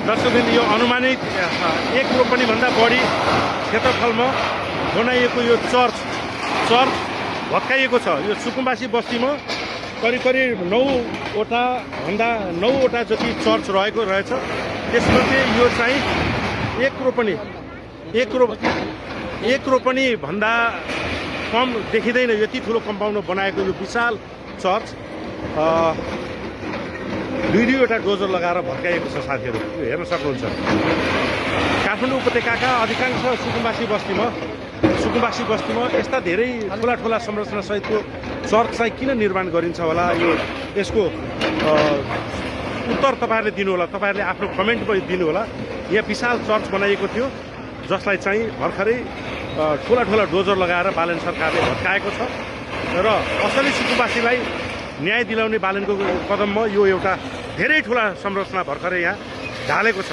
दर्शकबिन यो अनुमानित 1 रोपनी भन्दा बढी क्षेत्रफलमा बनाइएको यो चर्च भत्काइएको छ। यो सुकुम्बासी बस्तीमा करिब 9वटा जति चर्च रहेछ। त्यसमध्ये यो चाहिँ 1 रोपनी भन्दा कम देखिँदैन। यति ठुलो कम्पाउन्डमा बनाएको यो विशाल चर्च 2-2वटा डोजर लगाएर भत्काइएको छ साथीहरू। यो हेर्न सक्नुहुन्छ। काठमाडौँ उपत्यकाका अधिकांश सुकुम्बासी बस्तीमा यस्ता धेरै ठुला संरचना सहितको चर्च चाहिँ किन निर्माण गरिन्छ होला, यसको उत्तर तपाईँहरूले दिनु होला। तपाईँहरूले आफ्नो कमेन्टमा दिनु होला। यहाँ विशाल चर्च बनाइएको थियो जसलाई चाहिँ भर्खरै ठुला डोजर लगाएर बालेन सरकारले भत्काएको छ र असली सुकुम्बासीलाई न्याय दिलाउने बालेनको कदममा यो एउटा धेरै ठुला संरचना भर्खरै यहाँ ढालेको छ।